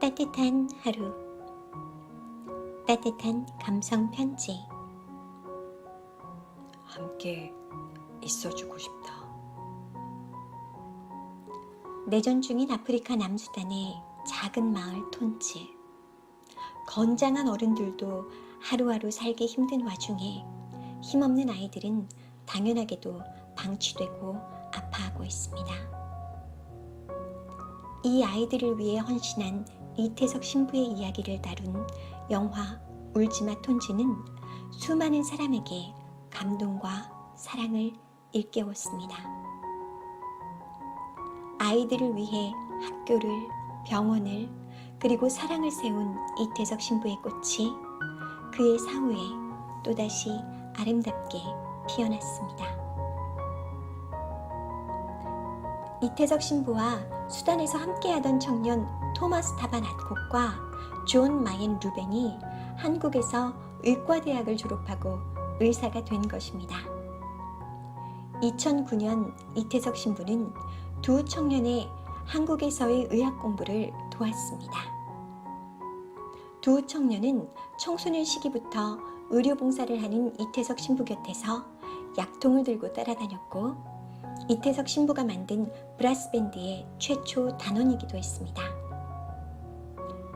따뜻한 하루, 따뜻한 감성 편지. 함께 있어주고 싶다. 내전 중인 아프리카 남수단의 작은 마을 톤츠. 건장한 어른들도 하루하루 살기 힘든 와중에 힘없는 아이들은 당연하게도 방치되고 아파하고 있습니다. 이 아이들을 위해 헌신한 이태석 신부의 이야기를 다룬 영화 울지마 톤즈는 수많은 사람에게 감동과 사랑을 일깨웠습니다. 아이들을 위해 학교를, 병원을, 그리고 사랑을 세운 이태석 신부의 꽃이 그의 사후에 또다시 아름답게 피어났습니다. 이태석 신부와 수단에서 함께하던 청년 토마스 타바나콧과 존 마옌 루벤이 한국에서 의과대학을 졸업하고 의사가 된 것입니다. 2009년 이태석 신부는 두 청년의 한국에서의 의학 공부를 도왔습니다. 두 청년은 청소년 시기부터 의료봉사를 하는 이태석 신부 곁에서 약통을 들고 따라다녔고 이태석 신부가 만든 브라스밴드의 최초 단원이기도 했습니다.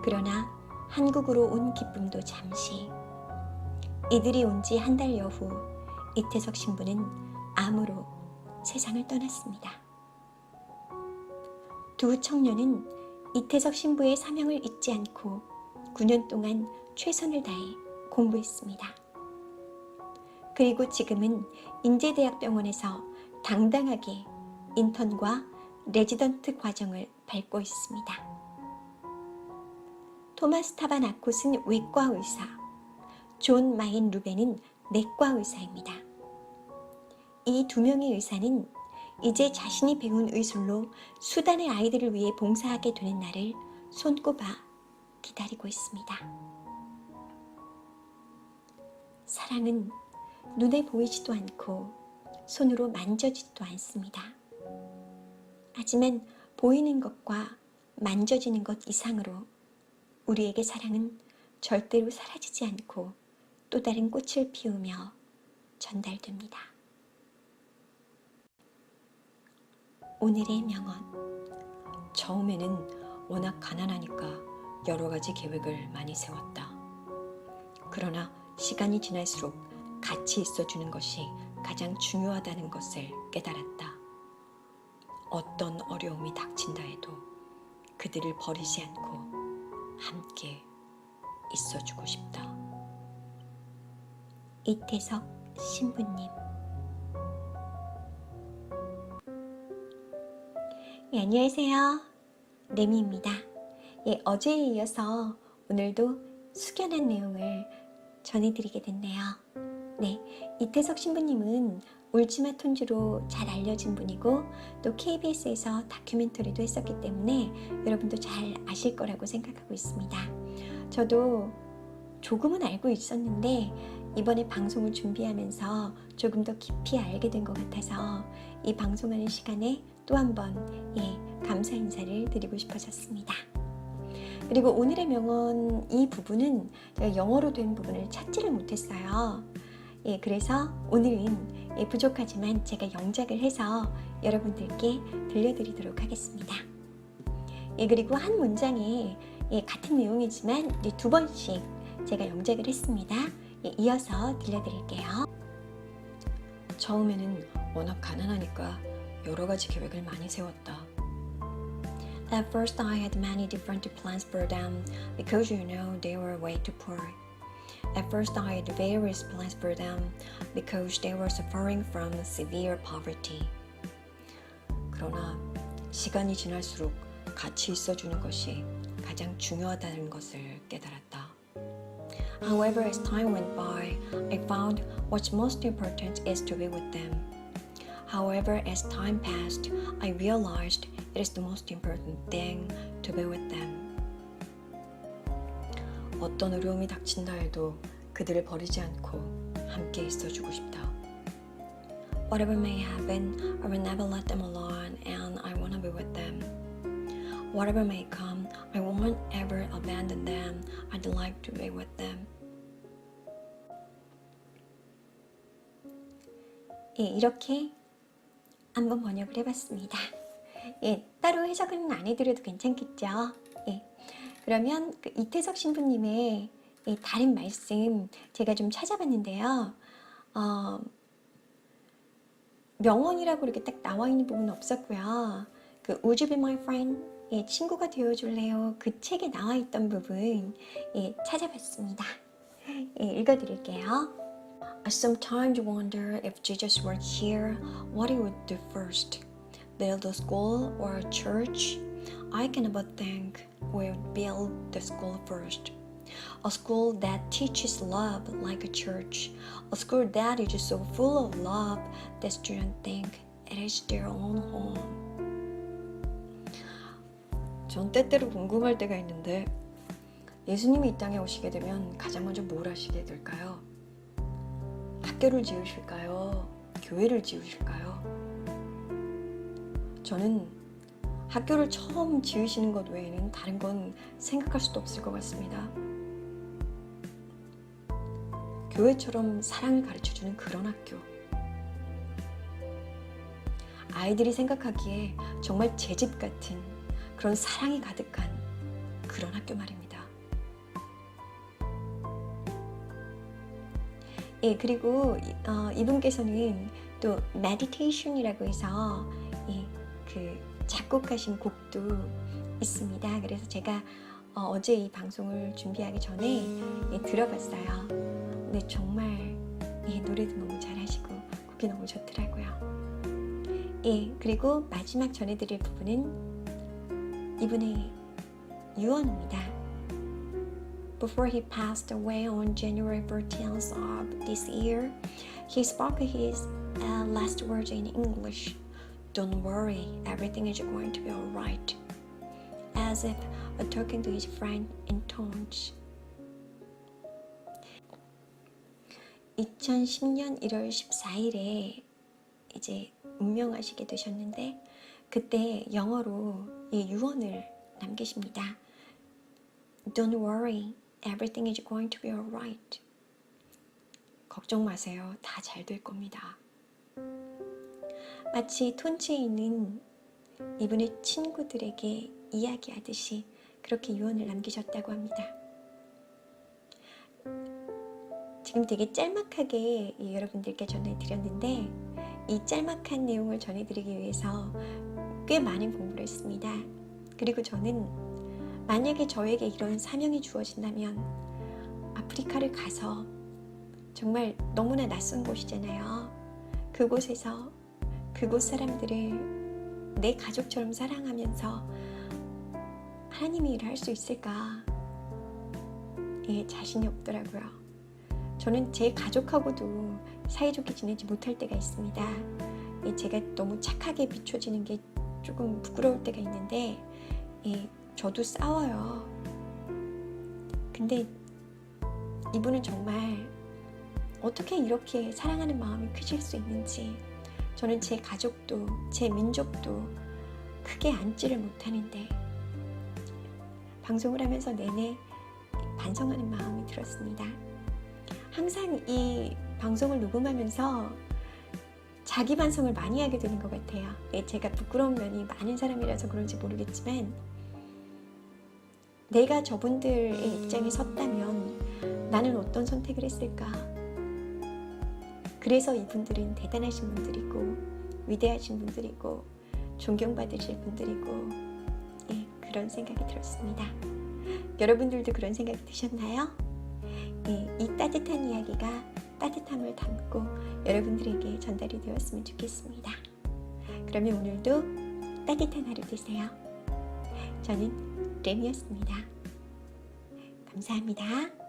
그러나 한국으로 온 기쁨도 잠시. 이들이 온 지 한 달여 후 이태석 신부는 암으로 세상을 떠났습니다. 두 청년은 이태석 신부의 사명을 잊지 않고 9년 동안 최선을 다해 공부했습니다. 그리고 지금은 인제대학병원에서 당당하게 인턴과 레지던트 과정을 밟고 있습니다. 토마스 타바나콧은 외과 의사, 존 마인 루벤은 내과 의사입니다. 이 두 명의 의사는 이제 자신이 배운 의술로 수단의 아이들을 위해 봉사하게 되는 날을 손꼽아 기다리고 있습니다. 사랑은 눈에 보이지도 않고 손으로 만져지지도 않습니다. 하지만 보이는 것과 만져지는 것 이상으로 우리에게 사랑은 절대로 사라지지 않고 또 다른 꽃을 피우며 전달됩니다. 오늘의 명언. 처음에는 워낙 가난하니까 여러 가지 계획을 많이 세웠다. 그러나 시간이 지날수록 같이 있어주는 것이 가장 중요하다는 것을 깨달았다. 어떤 어려움이 닥친다 해도 그들을 버리지 않고 함께 있어주고 싶다. 이태석 신부님. 안녕하세요. 레미입니다. 어제에 이어서 오늘도 숙연한 내용을 전해드리게 됐네요. 이태석 신부님은 울지마 톤즈로 잘 알려진 분이고 또 KBS에서 다큐멘터리도 했었기 때문에 여러분도 잘 아실 거라고 생각하고 있습니다. 저도 조금은 알고 있었는데 이번에 방송을 준비하면서 조금 더 깊이 알게 된 것 같아서 이 방송하는 시간에 또 한 번 감사 인사를 드리고 싶어졌습니다. 그리고 오늘의 명언 이 부분은 제가 영어로 된 부분을 찾지를 못했어요. 그래서 오늘은 부족하지만 제가 영작을 해서 여러분들께 들려드리도록 하겠습니다. 그리고 한 문장에 같은 내용이지만 두 번씩 제가 영작을 했습니다. 이어서 들려드릴게요. 처음에는 워낙 가난하니까 여러 가지 계획을 많이 세웠다. At first I had many different plans for them because they were way too poor. At first I had various plans for them because they were suffering from severe poverty. 그러나 시간이 지날수록 같이 있어주는 것이 가장 중요하다는 것을 깨달았다. However, as time went by, I found what's most important is to be with them. However, as time passed, I realized it is the most important thing to be with them. 어떤 어려움이 닥친다 해도 그들을 버리지 않고 함께 있어주고 싶다. Whatever may happen, I will never let them alone and I want to be with them. Whatever may come, I won't ever abandon them. I'd like to be with them. 예, 이렇게 한번 번역을 해봤습니다. 예, 따로 해석은 안 해드려도 괜찮겠죠? 예, 그러면 그 이태석 신부님의 예, 다른 말씀 제가 좀 찾아봤는데요. 명언이라고 이렇게 딱 나와 있는 부분은 없었고요. 그 Would you be my friend? 예, 친구가 되어줄래요? 그 책에 나와 있던 부분 예, 찾아봤습니다. 예, 읽어드릴게요. I sometimes wonder if Jesus were here, what he would do first. Build a school or a church? I can but think we would build the school first. A school that teaches love like a church. A school that is so full of love that students think it is their own home. 전 때때로 궁금할 때가 있는데 예수님이 이 땅에 오시게 되면 가장 먼저 뭘 하시게 될까요? 학교를 지으실까요? 교회를 지으실까요? 저는 학교를 처음 지으시는 것 외에는 다른 건 생각할 수도 없을 것 같습니다. 교회처럼 사랑을 가르쳐주는 그런 학교. 아이들이 생각하기에 정말 제 집 같은 그런 사랑이 가득한 그런 학교 말입니다. 예, 그리고 이분께서는 또 meditation이라고 해서 예, 그 작곡하신 곡도 있습니다. 그래서 제가 어제 이 방송을 준비하기 전에 예, 들어봤어요. 근데 정말 예, 노래도 너무 잘하시고 곡이 너무 좋더라고요. 예, 그리고 마지막 전해드릴 부분은 이분의 유언입니다. Before he passed away on January 14th of this year, he spoke his last words in English. Don't worry, everything is going to be alright. As if talking to his friend in tones. 2010년 1월 14일에 이제 운명하시게 되셨는데 그때 영어로 이 유언을 남기십니다. Don't worry, everything is going to be alright. 걱정 마세요. 다 잘 될 겁니다. 마치 톤치에 있는 이분의 친구들에게 이야기하듯이 그렇게 유언을 남기셨다고 합니다. 지금 되게 짤막하게 여러분들께 전해드렸는데 이 짤막한 내용을 전해드리기 위해서 꽤 많은 공부를 했습니다. 그리고 저는 만약에 저에게 이런 사명이 주어진다면 아프리카를 가서 정말 너무나 낯선 곳이잖아요. 그곳에서 그곳 사람들을 내 가족처럼 사랑하면서 하나님의 일을 할 수 있을까? 예, 자신이 없더라고요. 저는 제 가족하고도 사이좋게 지내지 못할 때가 있습니다. 예, 제가 너무 착하게 비춰지는 게 조금 부끄러울 때가 있는데 예, 저도 싸워요. 근데 이분은 정말 어떻게 이렇게 사랑하는 마음이 크실 수 있는지 저는 제 가족도 제 민족도 크게 안지를 못하는데 방송을 하면서 내내 반성하는 마음이 들었습니다. 항상 이 방송을 녹음하면서 자기 반성을 많이 하게 되는 것 같아요. 제가 부끄러운 면이 많은 사람이라서 그런지 모르겠지만 내가 저분들의 입장에 섰다면 나는 어떤 선택을 했을까? 그래서 이분들은 대단하신 분들이고 위대하신 분들이고 존경받으실 분들이고 예, 그런 생각이 들었습니다. 여러분들도 그런 생각이 드셨나요? 예, 이 따뜻한 이야기가 따뜻함을 담고 여러분들에게 전달이 되었으면 좋겠습니다. 그러면 오늘도 따뜻한 하루 되세요. 저는 램이었습니다. 감사합니다.